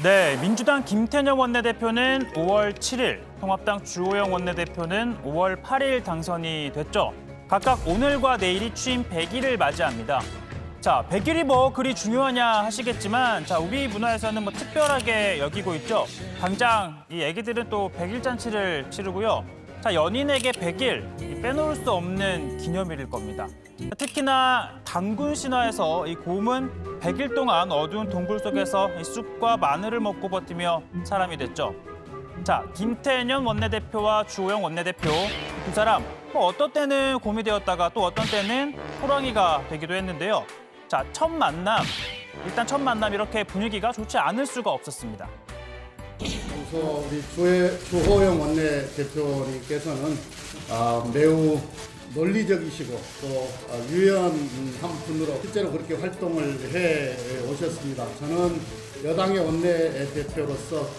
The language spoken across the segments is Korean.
네, 민주당 김태년 원내대표는 5월 7일, 통합당 주호영 원내대표는 5월 8일 당선이 됐죠. 각각 오늘과 내일이 취임 100일을 맞이합니다. 자, 100일이 뭐 그리 중요하냐 하시겠지만, 자, 우리 문화에서는 뭐 특별하게 여기고 있죠. 당장 이 애기들은 또 100일 잔치를 치르고요. 자, 연인에게 100일, 빼놓을 수 없는 기념일일 겁니다. 특히나 단군 신화에서 이 곰은 100일 동안 어두운 동굴 속에서 이 쑥과 마늘을 먹고 버티며 사람이 됐죠. 자, 김태년 원내대표와 주호영 원내대표 두 사람 뭐 어떤 때는 곰이 되었다가 또 어떤 때는 호랑이가 되기도 했는데요. 자, 첫 만남, 일단 첫 만남 이렇게 분위기가 좋지 않을 수가 없었습니다. 우선 우리 주호영 원내대표님께서는 매우 논리적이시고 또 유연한 분으로 실제로 그렇게 활동을 해 오셨습니다. 저는 여당의 원내대표로서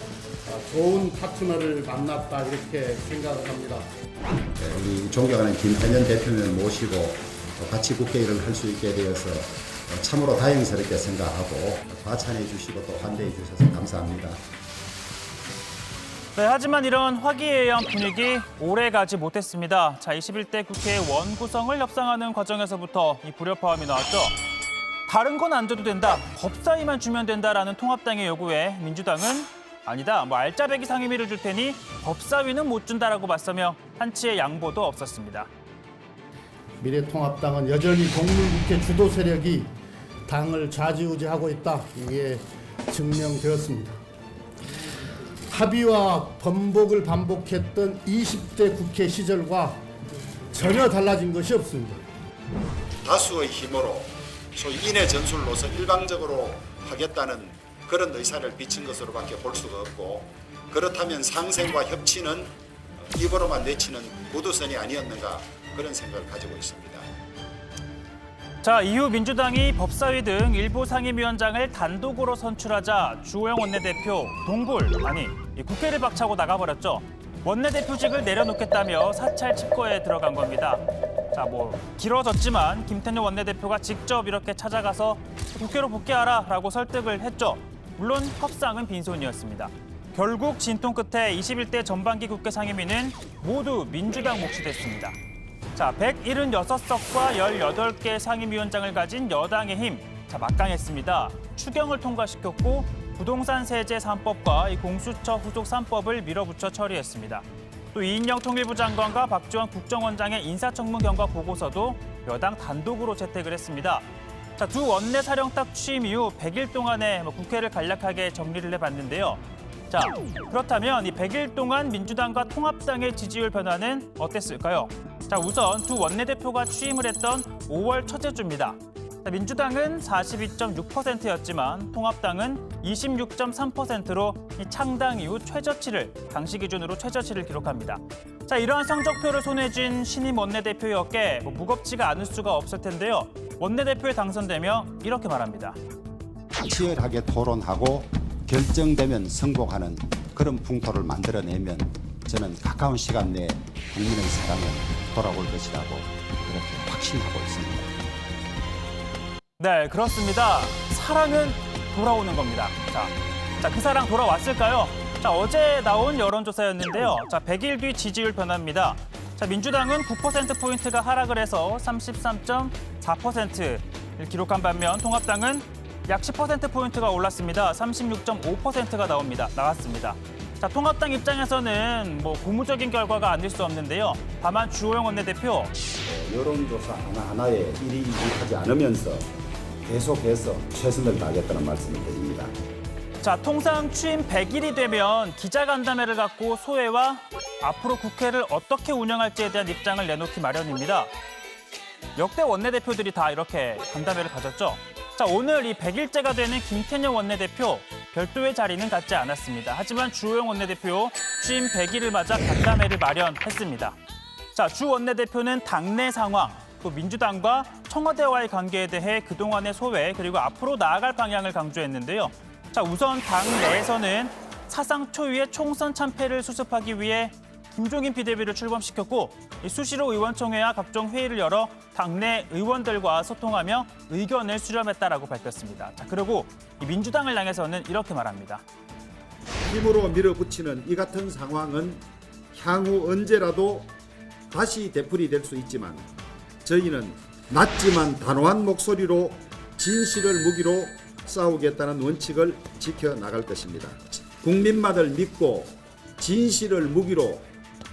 좋은 파트너를 만났다 이렇게 생각을 합니다. 우리 존경하는 김태년 대표님을 모시고 같이 국회 일을 할 수 있게 되어서 참으로 다행스럽게 생각하고 과찬해 주시고 또 환대해 주셔서 감사합니다. 네, 하지만 이런 화기애애한 분위기 오래 가지 못했습니다. 자, 21대 국회 원구성을 협상하는 과정에서부터 이 불협화음이 나왔죠. 다른 건 안 줘도 된다, 법사위만 주면 된다라는 통합당의 요구에 민주당은 아니다, 뭐 알짜배기 상임위를 줄 테니 법사위는 못 준다라고 맞서며 한치의 양보도 없었습니다. 미래통합당은 여전히 동물국회 주도 세력이 당을 좌지우지하고 있다. 이게 증명되었습니다. 합의와 번복을 반복했던 20대 국회 시절과 전혀 달라진 것이 없습니다. 다수의 힘으로 소위 인해 전술로서 일방적으로 하겠다는 그런 의사를 비친 것으로밖에 볼 수가 없고, 그렇다면 상생과 협치는 입으로만 내치는 구두선이 아니었는가 그런 생각을 가지고 있습니다. 자, 이후 민주당이 법사위 등 일부 상임위원장을 단독으로 선출하자 주호영 원내대표 이 국회를 박차고 나가버렸죠. 원내대표직을 내려놓겠다며 사찰 칩거에 들어간 겁니다. 자, 뭐 길어졌지만 김태년 원내대표가 직접 이렇게 찾아가서 국회로 복귀하라라고 설득을 했죠. 물론 협상은 빈손이었습니다. 결국 진통 끝에 21대 전반기 국회 상임위는 모두 민주당 몫이 됐습니다. 자, 176석과 18개 상임위원장을 가진 여당의 힘, 자, 막강했습니다. 추경을 통과시켰고 부동산 세제 3법과 이 공수처 후속 3법을 밀어붙여 처리했습니다. 또 이인영 통일부 장관과 박지원 국정원장의 인사청문 경과 보고서도 여당 단독으로 채택을 했습니다. 자, 두 원내 사령탑 취임 이후 100일 동안에 국회를 간략하게 정리를 해봤는데요. 자, 그렇다면 이 100일 동안 민주당과 통합당의 지지율 변화는 어땠을까요? 자, 우선 두 원내대표가 취임을 했던 5월 첫째 주입니다. 자, 민주당은 42.6%였지만 통합당은 26.3%로 이 창당 이후 최저치를, 당시 기준으로 최저치를 기록합니다. 자, 이러한 성적표를 손에 쥔 신임 원내대표의 어깨, 무겁지가 않을 수가 없을 텐데요. 원내대표에 당선되며 이렇게 말합니다. 치열하게 토론하고 결정되면 승복하는 그런 풍토를 만들어내면 저는 가까운 시간 내에 국민의 사랑은 돌아올 것이라고 그렇게 확신하고 있습니다. 네, 그렇습니다. 사랑은 돌아오는 겁니다. 자, 그 사랑 돌아왔을까요? 자, 어제 나온 여론조사였는데요. 자, 100일 뒤 지지율 변화입니다. 자, 민주당은 9%포인트가 하락을 해서 33.4%를 기록한 반면 통합당은 약 10%포인트가 올랐습니다. 36.5%가 나왔습니다. 자, 통합당 입장에서는 뭐 고무적인 결과가 아닐 수 없는데요. 다만 주호영 원내대표 여론조사 하나하나에 일희일비하지 않으면서 계속해서 최선을 다하겠다는 말씀을 드립니다. 자, 통상 취임 100일이 되면 기자간담회를 갖고 소회와 앞으로 국회를 어떻게 운영할지에 대한 입장을 내놓기 마련입니다. 역대 원내대표들이 다 이렇게 간담회를 가졌죠. 자, 오늘 이 100일째가 되는 김태년 원내대표 별도의 자리는 갖지 않았습니다. 하지만 주호영 원내대표 취임 100일을 맞아 간담회를 마련했습니다. 자, 주 원내대표는 당내 상황, 또 민주당과 청와대와의 관계에 대해 그동안의 소회 그리고 앞으로 나아갈 방향을 강조했는데요. 자, 우선 당 내에서는 사상 초유의 총선 참패를 수습하기 위해 김종인 비대위를 출범시켰고 수시로 의원총회와 각종 회의를 열어 당내 의원들과 소통하며 의견을 수렴했다라고 밝혔습니다. 자, 그리고 민주당을 향해서는 이렇게 말합니다. 힘으로 밀어붙이는 이 같은 상황은 향후 언제라도 다시 되풀이될 수 있지만 저희는 낮지만 단호한 목소리로 진실을 무기로 싸우겠다는 원칙을 지켜나갈 것입니다. 국민만을 믿고 진실을 무기로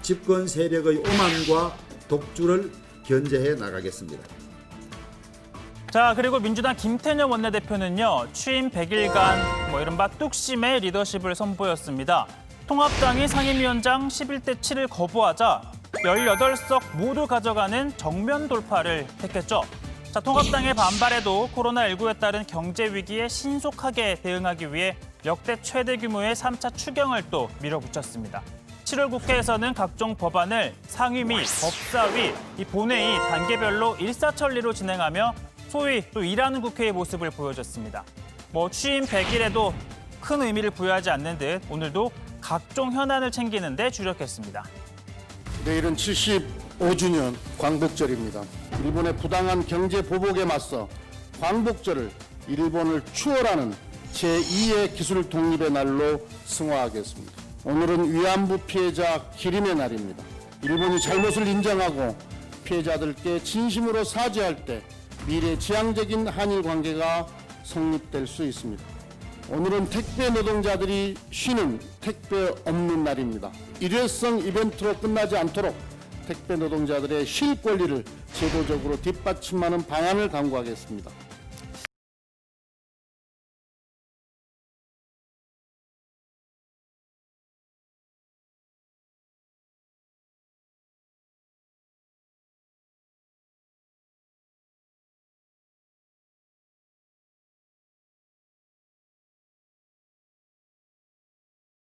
집권 세력의 오만과 독주를 견제해 나가겠습니다. 자, 그리고 민주당 김태년 원내대표는요, 취임 100일간 이른바 뚝심의 리더십을 선보였습니다. 통합당이 상임위원장 11대 7을 거부하자 18석 모두 가져가는 정면 돌파를 택했죠. 자, 통합당의 반발에도 코로나19에 따른 경제 위기에 신속하게 대응하기 위해 역대 최대 규모의 3차 추경을 또 밀어붙였습니다. 7월 국회에서는 각종 법안을 상임위, 법사위, 이 본회의 단계별로 일사천리로 진행하며 소위 또 일하는 국회의 모습을 보여줬습니다. 취임 100일에도 큰 의미를 부여하지 않는 듯 오늘도 각종 현안을 챙기는 데 주력했습니다. 내일은 75주년 광복절입니다. 일본의 부당한 경제 보복에 맞서 광복절을 일본을 추월하는 제2의 기술 독립의 날로 승화하겠습니다. 오늘은 위안부 피해자 기림의 날입니다. 일본이 잘못을 인정하고 피해자들께 진심으로 사죄할 때 미래지향적인 한일 관계가 성립될 수 있습니다. 오늘은 택배 노동자들이 쉬는 택배 없는 날입니다. 일회성 이벤트로 끝나지 않도록 택배 노동자들의 쉴 권리를 제도적으로 뒷받침하는 방안을 강구하겠습니다.